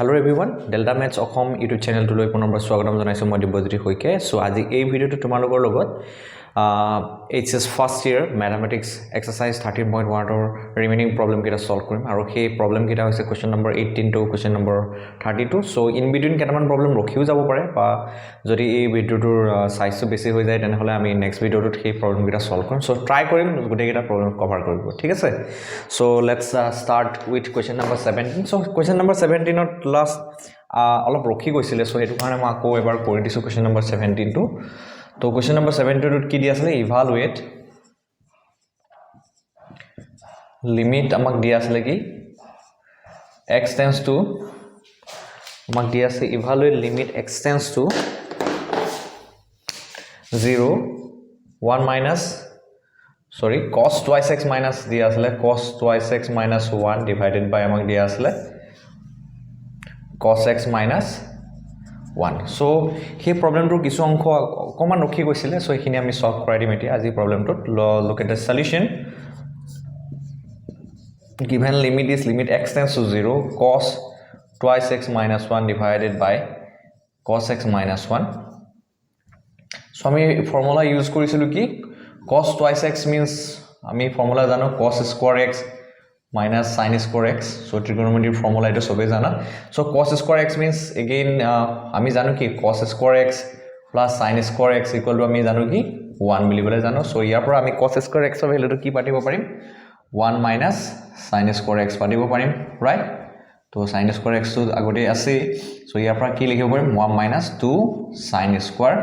Hello everyone, Delta Maths Okhom YouTube channel to look number swagadam janaisu moi Dibojyoti hoike. So aji ei video to tomorrow logot HS first year mathematics exercise 13.1 or remaining problem kita solve korim aru he problem kita hoise question number 18 to question number 32. So in between ketaman problem rokhiu jabo pare ba jodi ei video tur size to besi hoi jay tene hole ami next video to he problem kita solve korim. So try korim gotei kita problem cover koribo thik ase. So let's start with question number 17. So question number 17 not last অলপ ৰখি গৈছিলে so হেতু কাৰণে মই আকৌ এবাৰ কৰি দিছো question number 17 টো তো question number 17 টোত কি দি আছিল evaluate limit আমাক দি আছিল কি x tends to আমাক দি আছে evaluate limit x tends to 0 1 minus sorry cos twice x minus দি আছিল cos twice x minus 1 divided by আমাক দি আছিল cos x minus 1. So he problem to kisu angko common rokhi goisile so ekhini ami solve korai dim etia aji problem to look at the solution. Given limit is limit x tends to 0 cos twice x minus 1 divided by cos x minus 1. So ami formula use korisilu ki cos twice x means ami formula jano cos square x minus sin square x. So trigonometry formula ito sobe jana. So cos square x means again ami jano ki cos square x plus sin square x equal to ami jano ki 1 boli bole jano. So here por ami cos square x value to ki patibo parim 1 minus sin square x patibo parim, right? To sin square x to agote ase. So here por ki likhibo parim 1 minus 2 sin square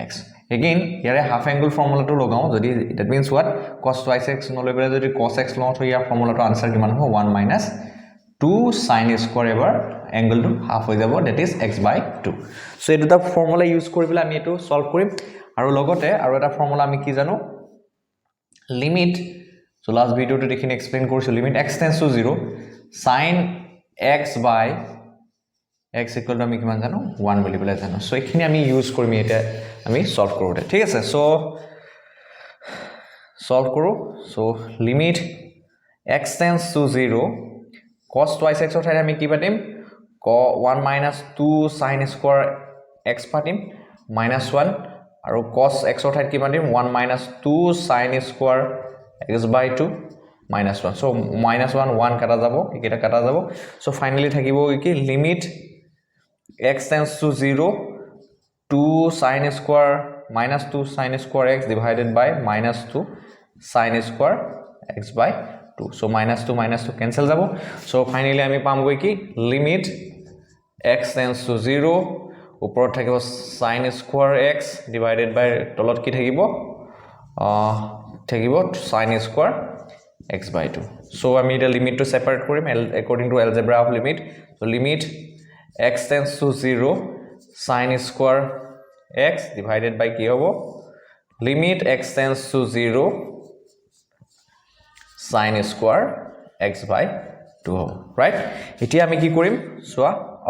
x. Again here half angle formula to logao jodi that means what cos twice x no lebele jodi cos x lo to here formula to answer kiman ho 1 minus 2 sin square ever angle to half hoy jabo that is x by 2. So etu ta formula use koribele ami etu solve korim aru logote aru eta formula ami ki jano limit. So last video to dekhine explain korisu limit x tends to 0 sin x by x equal to ami kiman jano 1 boli bole jano. So ekhini ami use korimi eta আমি solve কৰোতে ঠিক আছে so solve কৰো so limit x tends to 0 cos twice x অথাই আমি কি পাতিম 1 minus 2 sin square x পাতিম minus 1 আৰু cos x অথাই কি পাতিম 1 minus 2 sin square x by 2 minus 1 so minus 1 1 কাটা যাব এটা কাটা যাব সো ফাইনালি থাকিব কি limit x tends to 0 2 sin square minus 2 sin square x divided by minus 2 sin square x by 2. So minus 2 cancel jabo. So finally ami pam goi ki limit x tends to 0 upor thakibo sin square x divided by tolot ki thakibo sin square x by 2. So ami the limit to separate korim according to algebra of limit. So limit x tends to 0 sin square x divided by ki hobo limit x tends to 0 sin square x by 2 hobo right etia ami ki korim so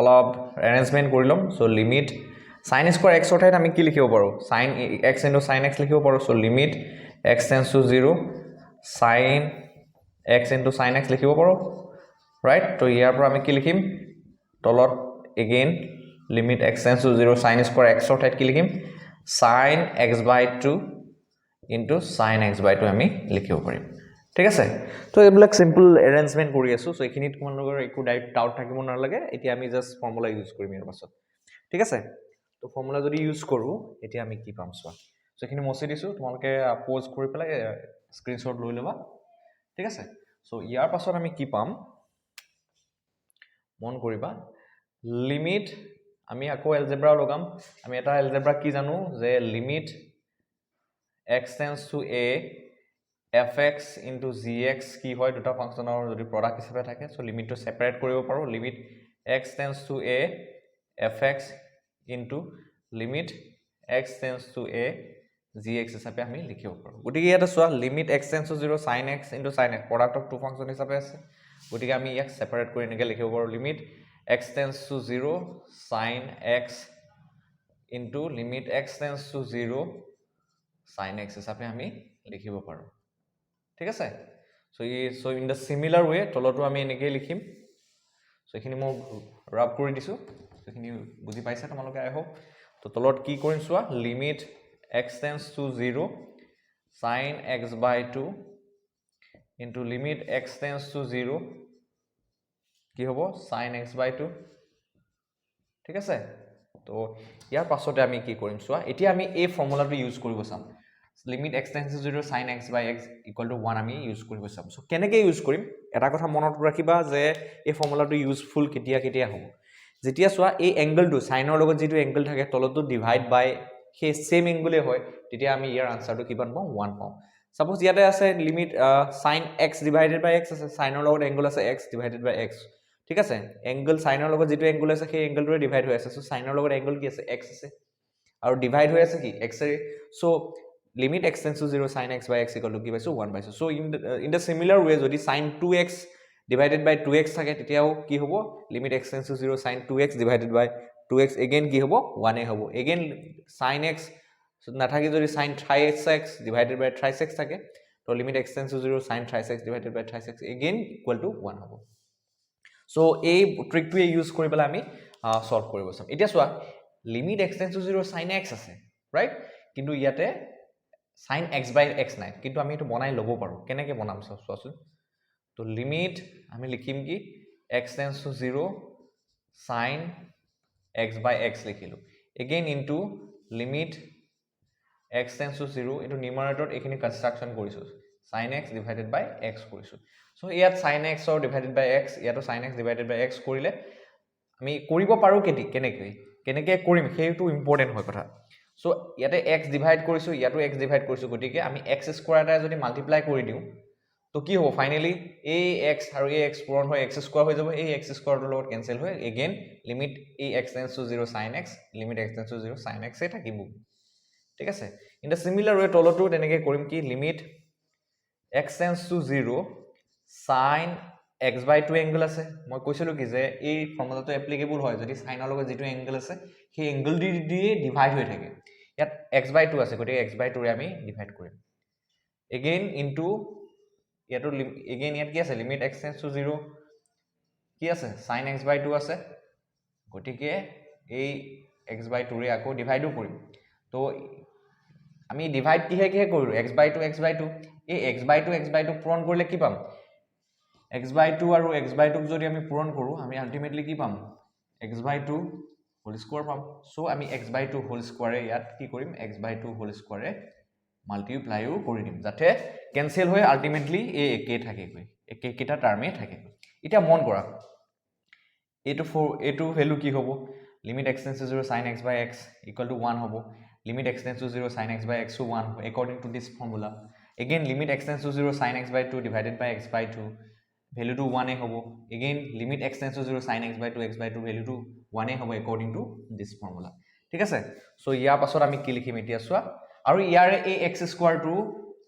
alop arrangement korilom so limit sin square x othai ami ki likhibo paro sin x into sin x likhibo paro so limit x tends to 0 sin x into sin x likhibo paro right to here por ami ki likhim tolot again limit x tends to 0 sin square x or ki likhim sin x by 2 into sin x by 2 ami likhibo parim ঠিক আছে তো এবিলাক simple arrangement কৰি আছো so এখিনিত তোমালোকৰ একো doubt থাকিব নালাগে এতিয়া আমি জাস্ট ফৰ্মুলা ইউজ কৰিম ইয়াৰ পাছত ঠিক আছে তো ফৰ্মুলা যদি ইউজ কৰো এতিয়া আমি কি পাম সোৱা সো এখিনি মছি দিছো তোমালোকে পজ কৰি পেলাই স্ক্ৰিনশ্বট লৈ লবা ঠিক আছে সো ইয়াৰ পাছত আমি কি পাম মন কৰিবা লিমিট আমি আকৌ এলজেব্ৰা লগাম আমি এটা এলজেব্ৰা কি জানো যে limit x tends to a fx into gx কি হয় দুটা ফাংশনৰ যদি প্ৰডাক্ট হিচাপে থাকে সো লিমিট to সেপাৰেট কৰিব পাৰো limit x tends to a fx into limit x tends to a gx হিচাপে আমি লিখিব পাৰো গতিকে এটা সোৱা limit x tends to 0 sin x into sin x product of two function হিচাপে আছে গতিকে আমি ইয়াক সেপাৰেট কৰি এনেকৈ লিখিব পাৰো limit x tends to 0 sin x into limit x tends to 0 sin x হিচাপে আমি লিখিব পাৰো ঠিক আছে so in the similar way তলটো আমি এনেকৈ লিখিম সো এখিনি মই ৰাব কৰি দিছো এখিনি বুজি পাইছা তোমালোকে আই হোপ তো তলত কি কৰিম চোৱা limit x tends to 0 sin x by 2 into limit x tends to 0 কি হ'ব sin x by 2 ঠিক আছে তো ইয়াৰ পাছতে আমি কি কৰিম চোৱা এতিয়া আমি এই ফৰ্মুলাটো ইউজ কৰিব চাম limit x tends to 0 sin x by x equal to 1 আমি ইউজ কৰিব চাম সো কেনেকৈ ইউজ কৰিম এটা কথা মনত ৰাখিবা যে এই ফৰ্মুলাটো ইউজফুল কেতিয়া কেতিয়া হ'ব যেতিয়া চোৱা এই এংগলটো সাইনৰ লগত যেটো এংগল থাকে তলতো ডিভাইড বাই সেই সেম এংগলে হয় তেতিয়া আমি ইয়াৰ আনসাৰটো কিমান পাম 1 পাম সাপোজ ইয়াতে আছে limit sin x divided by x আছে সাইনৰ লগত এংগল আছে x divided by x ঠিক আছে এংগল সাইনৰ লগত যেটো এংগল আছে সেই এংগলটোৰে ডিভাইড হৈ আছে সো সাইনৰ লগত এংগল কি আছে x আছে আৰু ডিভাইড হৈ আছে কি x A so limit x tends to 0 sin x by x equal to কি পাইছো 1 পাইছো so in the similar way যদি sin 2x divided by 2x থাকে তেতিয়াও কি হ'ব limit x tends to 0 sin 2x divided by 2x again কি হ'ব 1 এ হ'ব again sin x সো নাথাকি যদি sin 3x divided by 3x থাকে তো limit x tends to 0 sin 3x divided by 3x again equal to 1 হ'ব so এই ট্ৰিকটোৱে use কৰি পেলাই আমি সলভ কৰিব চাম এতিয়া চোৱা limit x tends to 0 sin x আছে ৰাইট কিন্তু ইয়াতে sin x by x নাই কিন্তু আমি এটো বনাই লব পাৰো কেনেকৈ বনাম চোৱাচোন তো লিমিট আমি লিখিম কি x tends to 0 sin x by x লিখিলো again into limit x tends to 0 into numerator এখিনি কনস্ট্ৰাকশন কৰিছো sin x divided by x কৰিছো সো ইয়াত sin x or divided by x ইয়াতো sin x divided by x কৰিলে আমি কৰিব পাৰো কেনেকৈ কৰিম সেইটো ইম্পৰ্টেন্ট হয় কথা সো ইয়াতে x ডিভাইড কৰিছো ইয়াতো x ডিভাইড কৰিছো গটিকে আমি x স্কয়াৰ এটা যদি মাল্টিপ্লাই কৰি দিও তো কি হ'ব ফাইনালি এই x আৰু এই x পূৰণ হৈ x স্কয়াৰ হৈ যাব এই x স্কয়াৰটোৰ লগত কেনসেল হৈ এগেইন লিমিট এই x tends to 0 sin x limit x tends to 0 sin x এ থাকিব ঠিক আছে ইন দা সিমিলাৰ ওয়ে তলতো তেনেকৈ কৰিম কি limit x tends to 0 sin x by 2 angle আছে মই কৈছিলো কি যে এই ফৰ্মুলাটো এপ্লিকেবল হয় যদি সাইনৰ লগত যেটো এংগল আছে সেই এংগল দি ডিভাইড হৈ থাকে ইয়াত x by 2 আছে গটিকে x by 2 ৰে আমি ডিভাইড কৰিম এগেইন ইনটু ইয়াতো এগেইন ইয়াত কি আছে লিমিট x tends to 0 কি আছে sin x by 2 আছে গটিকে এই x by 2 ৰে আকৌ ডিভাইডও কৰিম তো আমি ডিভাইড কিহে কৰিলো x by 2 এই x by 2 পূৰণ কৰিলে কি পাম x by 2 আৰু x by 2 যদি আমি পূৰণ কৰো আমি আলটিমেটলি কি পাম x by 2 হোল স্কয়াৰ পাম সো আমি x by 2 হোল স্কয়াৰে ইয়াত কি কৰিম x by 2 হোল স্কয়াৰে মাল্টিপ্লাইও কৰি দিম যাতে কেনসেল হৈ আলটিমেটলি এই একে থাকে একেটা টাৰ্মে থাকে এটা মন কৰা এটো ভ্যালু কি হ'ব limit x tends to 0 sin x by x equal to 1 হ'ব limit x tends to 0 sin x by x to 1 according to this formula again limit x tends to 0 sin x by 2 divided by x by 2 value to 1 এ হ'ব again limit x tends to 0 sin x by 2 value to 1 এ হ'ব according to this formula ঠিক আছে so ইয়াৰ পাছত আমি কি লিখিম এতিয়া চোৱা আৰু ইয়াৰে এই x স্কয়াৰ টো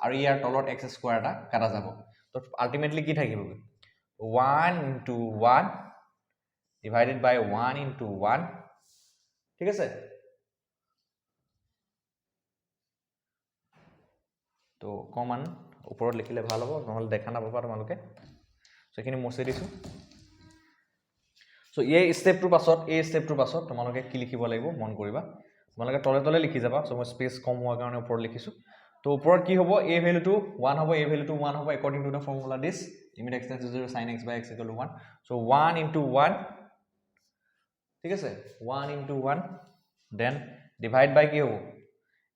আৰু ইয়াৰ তলত x স্কয়াৰ এটা কাটা যাব তো আলটিমেটলি কি থাকিব 1 into 1 divided by 1 into 1 ঠিক আছে তো কমন ওপৰত লিখিলে ভাল হ'ব নহলে দেখা নাপাবা তোমালোকে সো এখিনি মুছে দিছো সো এই স্টেপটোৰ পাছত তোমালোকে কি লিখিব লাগিব মন কৰিবা তোমালোকে তলে লিখি যাবা সো মই স্পেস কম হোৱাৰ কাৰণে ওপৰত লিখিছো তো ওপৰত কি হ'ব a ভ্যালুটো 1 হ'ব a ভ্যালুটো 1 হ'ব according to the formula this limit x tends to 0 sin x by x equal to 1 so 1 into 1 ঠিক আছে 1 into 1 then divide by কি হ'ব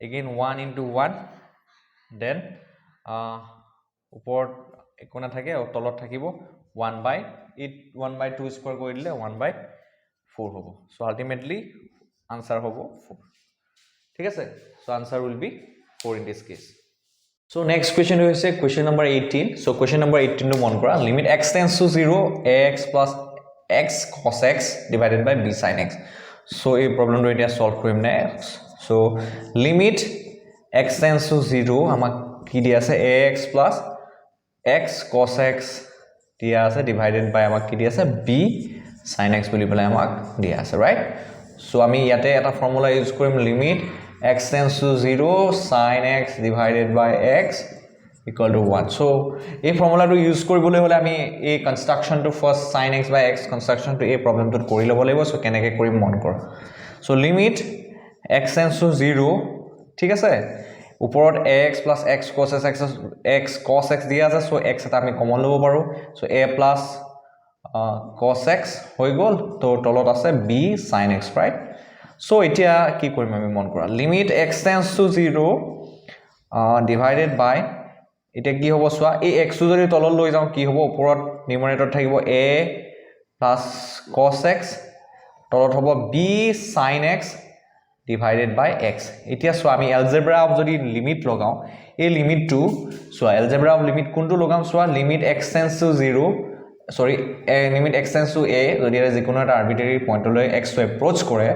again 1 into 1 then ওপৰত একো না থাকে আৰু তলত থাকিব 1 by 2 স্কয়াৰ কৰি দিলে 1 by 4 হ'ব সো আলটিমেটলি আনসাৰ হ'ব 4 ঠিক আছে so answer will be 4 in this case so next question হৈছে question number 18 so question number 18 টো মন কৰা limit x tends to 0 ax plus x cos x divided by b sin x so এই প্ৰবলেমটো এতিয়া solve কৰিম next so limit x tends to 0 আমাক কি দিয়া আছে ax plus x cos x দিয়া আছে divided by আমাক কি দিয়া আছে b sin x বুলি বলে আমাক দিয়া আছে right so আমি ইয়াতে এটা ফৰ্মুলা ইউজ কৰিম limit x tends to 0 sin x divided by x equal to 1 so এই ফৰ্মুলাটো ইউজ কৰিবলৈ হলে আমি এই কনস্ট্ৰাকশনটো first sin x by x কনস্ট্ৰাকশনটো এই প্ৰবলেমটোত কৰি ল'ব লাগিব সো কেনেকৈ কৰিম মন কৰা so limit x tends to 0 ঠিক আছে ওপৰত ax plus x cos x দিয়া আছে সো x এটা আমি কমন ল'ব পাৰো so a plus cos x হৈ গল তো তলত আছে b sin x right so এতিয়া কি কৰিম আমি মন কৰা limit x tends to 0 divided by এটা কি হ'ব সোয়া এই x টো যদি তলত লৈ যাও কি হ'ব ওপৰত নিউমাৰেটৰ থাকিব a plus cos x তলত হ'ব b sin x divided by x এতিয়া সোয়া আমি algebra of যদি লিমিট লগাও এই লিমিটটো সোয়া algebra of লিমিট কোনটো লগাম সোয়া limit x tends to 0 sorry limit x tends to a যদি এর যিকোনো এটা আরবিট্রারি পয়েন্টলৈ x to approach কৰে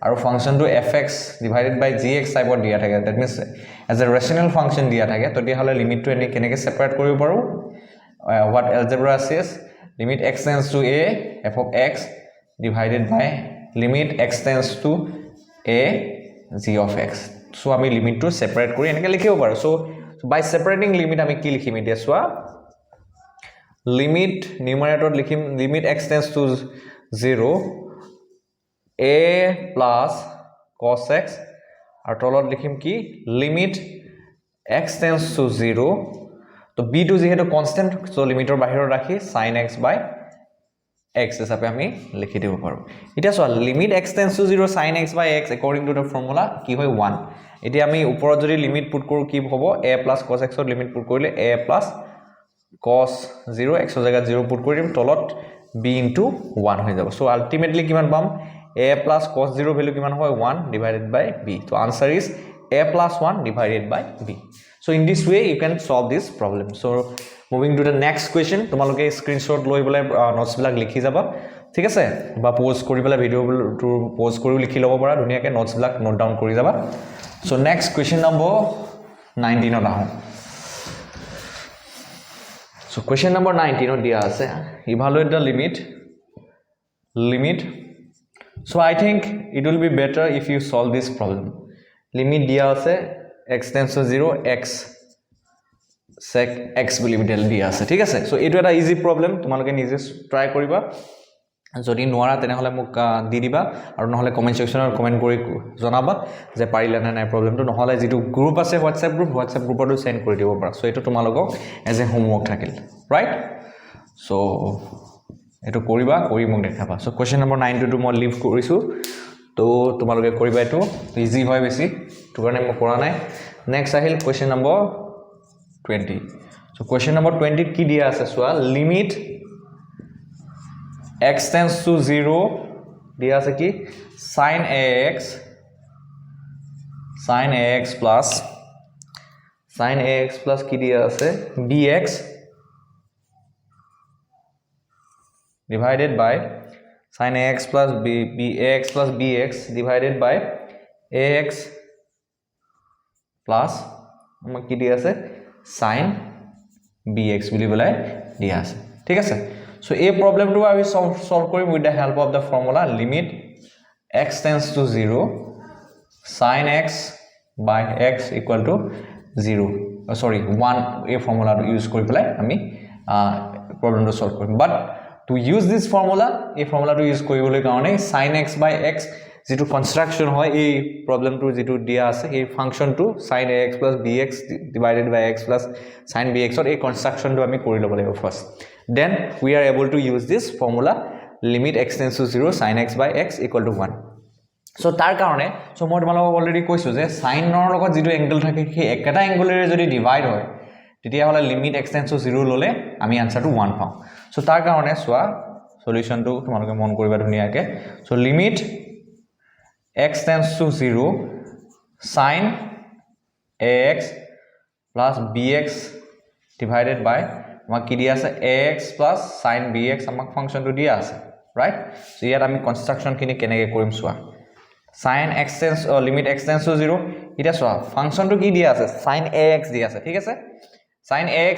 আৰু ফাংশনটো fx divided by gx টাইপৰ দিয়া থাকে that means as a rational function দিয়া থাকে তো দিয়া হলে লিমিটটো এনে কেনেকৈ সেপাৰেট কৰিব পাৰো what algebra says limit x tends to a f of x divided by limit x tends to a g of x so আমি লিমিটটো সেপাৰেট কৰি এনেকৈ লিখিব পাৰো so by separating limit আমি কি লিখিম এতিয়া সোয়া limit numerator likhim limit x tends to 0 a plus cos x আর তলত লিখিম কি limit x tends to 0 তো b to যেহেতু কনস্ট্যান্ট সো লিমিটৰ বাহিৰত ৰাখি sin x by x হিচাপে আমি লিখি দিব পাৰো এটা so limit x tends to 0 sin x by x according to the formula কি হয় 1 এতিয়া আমি ওপৰত যদি লিমিট পুট কৰো কি হ'ব a plus cos x ৰ লিমিট পুট কৰিলে a plus cos 0 x ৰ জায়গা 0 পুট কৰিম তলত b into 1 হৈ যাব সো আলটিমেটলি কিমান পাম a plus cos 0 ভ্যালু কিমান হয় 1 divided by b so answer is a plus 1 divided by b so in this way you can solve this problem so moving to the next question তোমালোকে screenshot লৈ বলে notes বিলাক লিখি যাবা ঠিক আছে বা পোস্ট কৰি বলে ভিডিও টু পোস্ট কৰি লিখি লব পাৰা ধুনিয়াকে নোটস বিলাক নোট ডাউন কৰি যাবা so next question number 19 ত আহো so question number 19 ত দিয়া আছে evaluate the limit so I think it will be better if you solve this problem limit দিয়া আছে x tends to 0 x sec x বুলি দিয়া আছে ঠিক আছে so এটো এটা ইজি প্রবলেম তোমালোকে নিজে ট্রাই কৰিবা যদি নোৱাৰা তেনে হলে মোক দি দিবা আৰু নহলে কমেন্ট সেকশনত কমেন্ট কৰি জনাবা যে পাৰিলা না নাই প্ৰবলেমটো নহলে যেটো গ্ৰুপ আছে WhatsApp গ্ৰুপটো সেন্ড কৰি দিব পাৰা সো এটো তোমালোকক এজ এ হোমৱৰ্ক থাকিল ৰাইট সো এটো কৰিবা কৰি মোক দেখাবা সো কোৱেশ্চন নম্বৰ 9 টো মই লিভ কৰিছো তো তোমালোকে কৰিবা এটো ইজি হয় বেছি তো কাৰণে মই কৰা নাই নেক্সট আহিল question number 20 so question number 20 কি দিয়া আছে সোয়া লিমিট x tends to 0 দিয়া আছে কি sin ax plus কি দিয়া আছে bx divided by sin ax plus bx divided by ax plus আমাক কি দিয়া আছে sin bx বুলি বলাই দিয়া আছে ঠিক আছে so a problem to I will solve korim with the help of the formula limit x tends to 0 sin x by x equal to 0 sorry 1 a formula to use kori pelai ami problem to solve korim but to use this formula a formula to use koribole karone sin x by x যেটো construction হয় এই প্রবলেমটো যেটো দিয়া আছে এই ফাংশনটো sin ax plus bx divided by x plus sin bx or এই কনস্ট্রাকশনটো আমি কৰি লব লাগিব first then we are able to use this formula limit x tends to 0 sin x by x equal to 1 so তাৰ কাৰণে so মই তোমালোকক already কৈছো যে sin ৰ লগত যেটো এংগল থাকে কি একটা এংগলেৰে যদি ডিভাইড হয় তেতিয়া হলে limit x tends to 0 ললে আমি আনসাৰটো 1 পাম so তাৰ কাৰণে সোয়া সলিউশনটো তোমালোকে মন কৰিবা ধুনিয়াকে so limit x tends to 0 sin ax plus bx divided by আমাক কি দিয়া আছে ax plus sin bx আমাক ফাংশনটো দিয়া আছে রাইট সো ইয়াত আমি কনস্ট্রাকশন কিনি কেনেকৈ কৰিম সোয়া sin x tends limit x tends to 0 এটা সোয়া ফাংশনটো কি দিয়া আছে sin ax দিয়া আছে ঠিক আছে sin ax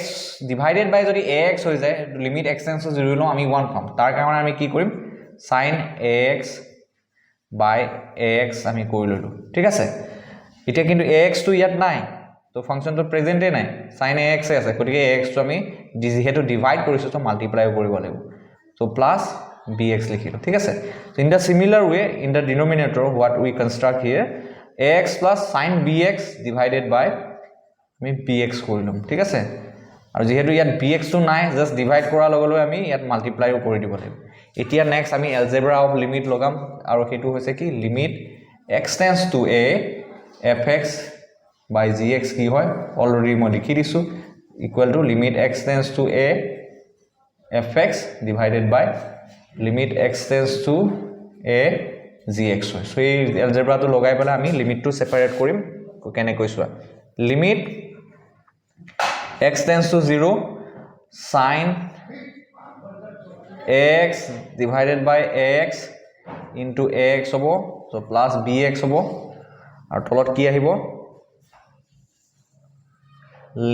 divided by যদি ax হৈ যায় limit x tends to 0 লো আমি 1 পাম তাৰ কাৰণে আমি কি কৰিম sin ax by ax আমি কৰি ললো ঠিক আছে এটা কিন্তু ax টো ইয়াত নাই তো ফাংশনটো প্ৰেজেন্টে নাই sin ax আছে গতিকে ax টো আমি যেহেতু ডিভাইড কৰিছো তো মাল্টিপ্লাই কৰিব লাগিব so plus bx লিখিলো ঠিক আছে so in the similar way in the denominator what we construct here ax plus sin bx divided by আমি bx কৰিলম ঠিক আছে আৰু যেহেতু ইয়াত bx টো নাই জাস্ট ডিভাইড কৰাৰ লগে আমি ইয়াত মাল্টিপ্লাইও কৰি দিব লাগিব এতিয়া নেক্সট আমি এলজেব্ৰা অফ লিমিট লগাম আৰু হেতু হৈছে কি limit x tends to a fx by gx কি হয় অলৰেডি মই লিখি দিছো equal to limit x tends to a fx divided by limit x tends to a gx হয় সো এই এলজেব্ৰাটো লগাই পেলাই আমি লিমিটটো সেপাৰেট কৰিম কেনে কৈছো limit x tends to 0 sin ax divided by ax into ax হ'ব so plus bx হ'ব আৰু তলত কি আহিব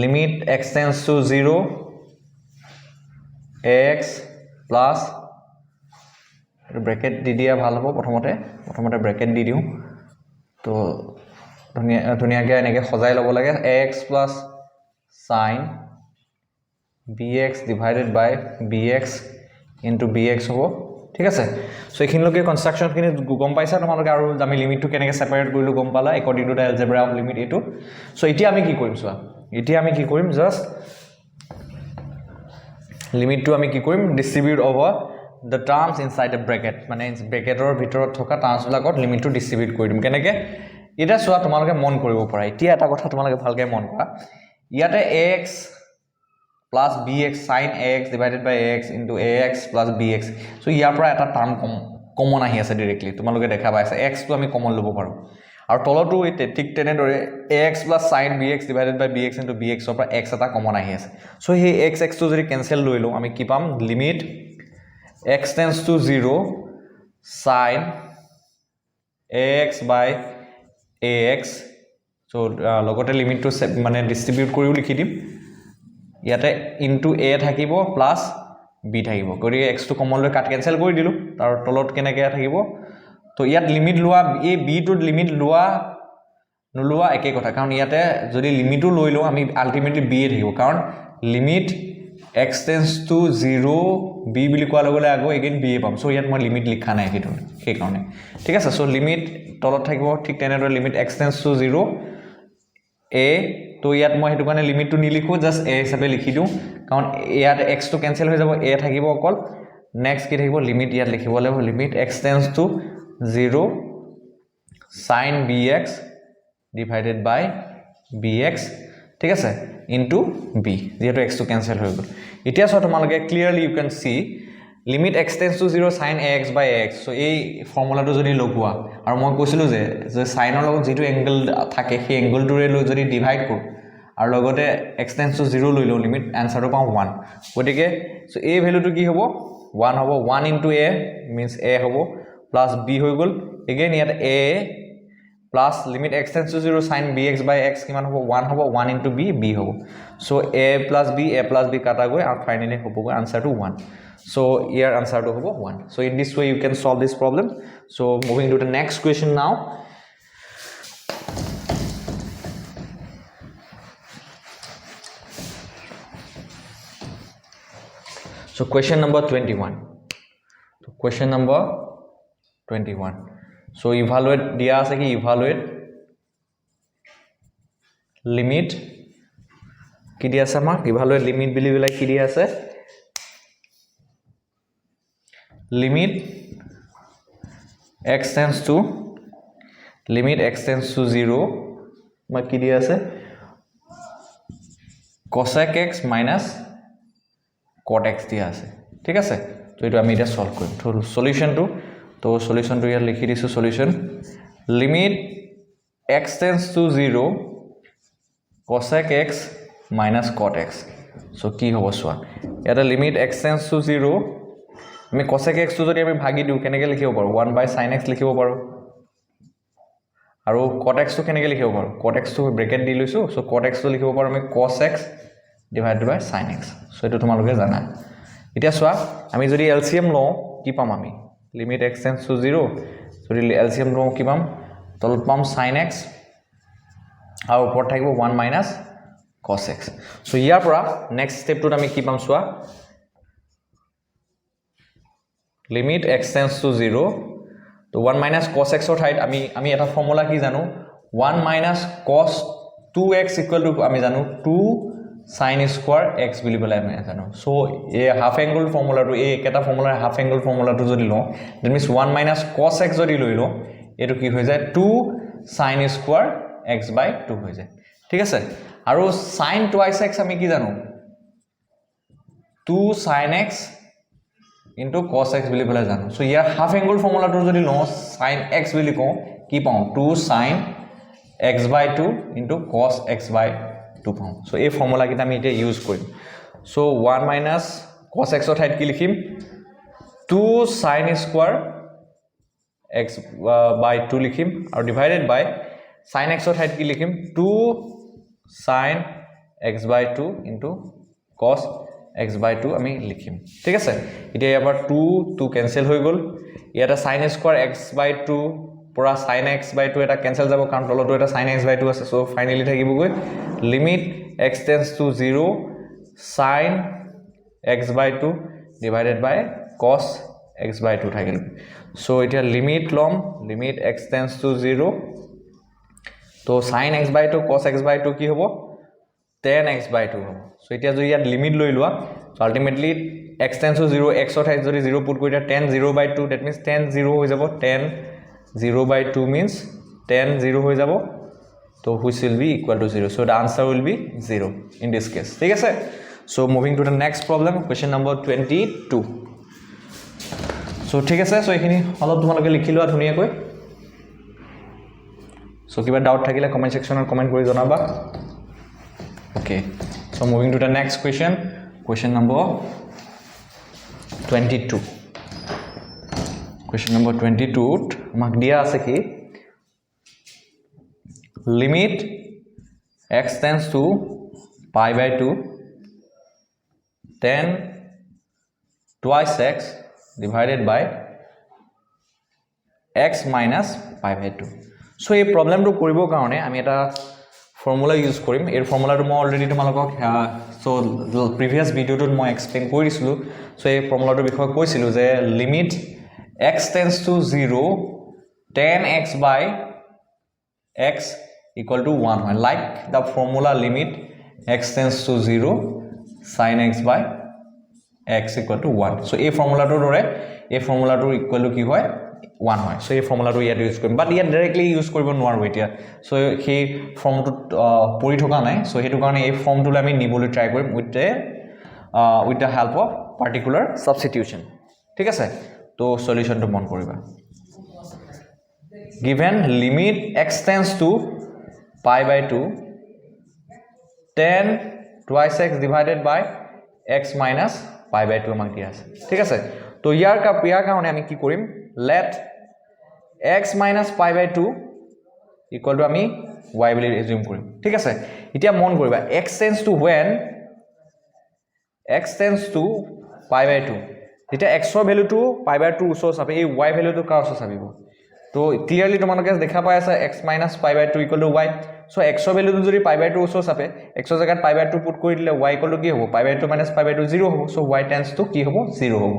limit x tends to 0 ax plus bracket দি দিয়া ভাল হ'ব প্ৰথমতে ব্র্যাকেট দি দিও তো ধুনিয়াকে এনেকে সজাই ল'ব লাগে x plus sin bx divided by bx into bx হ'ব ঠিক আছে সো এইখিনিলৈকে কনস্ট্ৰাকচন খিনি গম পাইছা তোমালোকে আৰু আমি লিমিটটো কেনেকৈ সেপাৰেট কৰিলো গম পালা according to the algebra of limit এটো সো এতিয়া আমি কি কৰিম চোৱা এতিয়া আমি কি কৰিম জাস্ট লিমিটটো আমি কি কৰিম distribute over the terms inside a bracket মানে ব্ৰ্যাকেটৰ ভিতৰত থকা টাৰ্মছ বিলাকত লিমিটটো ডিস্ট্ৰিবিউট কৰি দিম কেনেকৈ এটা চোৱা তোমালোকে মন কৰিব পাৰা এতিয়া এটা কথা তোমালোকে ভালকৈ মন কৰা ইয়াতে x plus bx sin ax divided by ax into ax plus bx so ইয়াৰ পৰা এটা টাৰ্ম কমন আহি আছে ডাইৰেক্টলি তোমালোকে দেখা পাইছা x টো আমি কমন ল'ব পাৰো আৰু তলতো ঠিক তেনেদৰে ax plus sin bx divided by bx into bx ৰ পৰা x এটা কমন আহি আছে সো সেই x টো যদি কেনসেল লৈ লওঁ আমি কি পাম limit x tends to 0 sin ax by ax so লগতে লিমিট টু মানে ডিস্ট্ৰিবিউট কৰিও লিখি দিম ইয়াতে ইনটু a থাকিব প্লাস b থাকিব গৰি x টো কমন লৈ কাট কেনসেল কৰি দিলো তাৰ তলত কেনেকৈ থাকিব তো ইয়াত লিমিট লোৱা a b টু লিমিট লোৱা নলোৱা একে কথা কাৰণ ইয়াতে যদি লিমিটটো লৈ লওঁ আমি আলটিমেটলি b এ থাকিব কাৰণ limit x tends to 0 b বুলি কোৱা লগলে আগো এগেইন b এ পাম সো ইয়াত মই লিমিট লিখা নাই হেতু সেই কাৰণে ঠিক আছে সো লিমিট তলত থাকিব ঠিক তেনেদৰে limit x tends to 0 a তো ইয়াত মই হেতু কাৰণে লিমিটটো নিলিখো জাস্ট a হিচাপে লিখি দিও কাৰণ ইয়াত x টো কেনসেল হৈ যাব a থাকিব অকল নেক্সট কি থাকিব লিমিট ইয়াত লিখিব লাগিব limit x tends to 0 sin bx divided by bx ঠিক আছে into b যেহেতু x টো কেনসেল হৈ গল এতিয়া সো তোমালোকে clearly you can see limit x tends to 0 sin ax by x so এই ফৰ্মুলাটো যদি লগোৱা আৰু মই কৈছিলো যে সাইনৰ লগত যেটো এংগল থাকে সেই এংগলটোৰে লৈ যদি ডিভাইড কৰো আৰু লগতে x tends to 0 লৈ লও লিমিট আনসাৰটো পাম 1 গটিকে সো এই ভ্যালুটো কি হ'ব 1 হ'ব 1 into a means a হ'ব plus b হৈ গল এগেইন ইয়াত a plus limit x tends to 0 sin bx by x কিমান হ'ব 1 হ'ব 1 into b b হ'ব so a plus b কাটা গৈ আৰু ফাইনালি হ'ব গৈ আনসাৰটো 1 so here answer to hobo 1 so in this way you can solve this problem so moving to the next question now so question number 21 so evaluate dia ase ki evaluate limit ki dia ase mark evaluate limit bili bilai ki dia ase limit x tends to 0 ma ki dia ase cosec x minus cot x dia ase thik ase to etu ami eta solve korim to solution to here likhi disu solution limit x tends to 0 cosec x minus cot x so ki hobo swa eta limit x tends to 0 আমি cosec x টো যদি আমি ভাগি দিও কেনেকৈ লিখিব পাৰো 1 by sin x লিখিব পাৰো আৰু cot x টো কেনেকৈ লিখিব পাৰো cot x টো ব্ৰ্যাকেট দি লৈছো সো cot x টো লিখিব পাৰো আমি cos x divided by sin x so এটো তোমালোকে জানা এতিয়া সোৱা আমি যদি এলসিএম লও কি পাম আমি লিমিট x tends to 0 যদি এলসিএম লও কি পাম তলত পাম sin x আৰু ওপৰত থাকিব 1 minus cos x সো ইয়াৰ পৰা নেক্সট স্টেপটোত আমি কি পাম চোৱা limit x tends to 0 তো 1 minus cos x ৰ ঠাইত আমি এটা ফৰ্মুলা কি জানো 1 minus cos 2x equal to আমি জানো 2 sin square x বুলি বলে আমি জানো সো এই হাফ এংগল ফৰ্মুলাটো এই একেটা ফৰ্মুলাৰ হাফ এংগল ফৰ্মুলাটো যদি লওঁ that means 1 minus cos x যদি লৈ লওঁ এটো কি হৈ যায় 2 sin square x by 2 হৈ যায় ঠিক আছে আৰু sin twice x আমি কি জানো 2 sin x into cos x বুলি বলে জানো সো ইয়াৰ হাফ এংগল ফৰ্মুলাটো যদি লওঁ sin x বুলি কওঁ কি পাওঁ 2 sin x by 2 into cos x by 2 পাওঁ সো এই ফৰ্মুলা কিটা আমি এতিয়া ইউজ কৰিম সো 1 minus cos x ৰ ঠাইত কি লিখিম 2 sin square x by 2 লিখিম আৰু ডিভাইডেড বাই sin x ৰ ঠাইত কি লিখিম 2 sin x by 2 into cos x by 2 আমি লিখিম ঠিক আছে এতিয়া ইয়াৰ পৰা 2 2 ক্যান্সেল হৈ গল ইয়াতে sin square x by 2 পৰা sin x by 2 এটা ক্যান্সেল যাব কাৰণ তলতো এটা sin x by 2 আছে সো ফাইনালি থাকিব গৈ limit x tends to 0 sin x by 2 divided by cos x by 2 থাকিল সো এতিয়া লিমিট লম limit x tends to 0 তো sin x by 2 cos x by 2 কি হ'ব 10x by 2 হ'ব সো এতিয়া যদি ইয়াত লিমিট লৈ লোৱা so ultimately x tends to 0 x ৰ ঠাইত যদি 0 পুট কৰি দিয়া 10 0 by 2 that means 10 0 হৈ যাব 10 0 by 2 means 10 0 হৈ যাব তো which will be equal to 0 so the answer will be 0 in this case ঠিক আছে so moving to the next problem question number 22 so ঠিক আছে so এখিনি অলপ তোমালোকে লিখি লোৱা ধুনিয়াকৈ so কিবা ডাউট থাকিলে কমেন্ট সেকশনত কমেন্ট কৰি জনাবা okay so moving to the next question number 22 question number 22 আমাক দিয়া আছে কি limit x tends to pi by 2 10 twice x divided by x minus pi by 2 so এই প্রবলেমটো কৰিব কাৰণে আমি এটা ফৰ্মুলা ইউজ কৰিম এই ফৰ্মুলাটো মই অলৰেডি তোমালোকক সো প্ৰিভিয়াস ভিডিওটোত মই এক্সপ্লেইন কৰিছিলো সো এই ফৰ্মুলাটোৰ বিষয়ে কৈছিলো যে limit x tends to 0 10x by x equal to 1 হয় like the formula limit x tends to 0 sin x by x equal to 1 so এই ফৰ্মুলাটোৰ দৰে এই ফৰ্মুলাটোৰ ইকুৱেল টু কি হয় 1 হয় সো এই ফৰ্মুলাটো ইয়াত ইউজ কৰিম বাট ইয়াত ডাইৰেক্টলি ইউজ কৰিব নোৱাৰো এতিয়া সো সেই ফৰ্মটো পৰি থকা নাই সো হেতু কাৰণে এই ফৰ্মটো আমি নিবলৈ ট্ৰাই কৰিম with the help of particular substitution ঠিক আছে তো সলিউশনটো মন কৰিবা given limit x tends to pi by 2 10 twice x divided by x minus pi by 2 আমাক দিয়া আছে ঠিক আছে তো ইয়াৰ কাৰণে আমি কি কৰিম let x minus pi by 2 equal to আমি y বুলি assume কৰিম ঠিক আছে এতিয়া মন কৰিবা x tends to when x tends to pi by 2 এতিয়া x ৰ ভ্যালুটো pi by 2 ওচৰ চাপে এই y ভ্যালুটো কাৰ ওচৰ চাপিব তো ক্লিয়াৰলি তোমালোকে দেখা পাই আছে x minus pi by 2 equal to y so x ৰ ভ্যালুটো যদি pi by 2 ওচৰ চাপে x ৰ জায়গাত pi by 2 পুট কৰি দিলে y equal to কি হ'ব pi by 2 minus pi by 2 0 হ'ব so y tends to কি হ'ব 0 হ'ব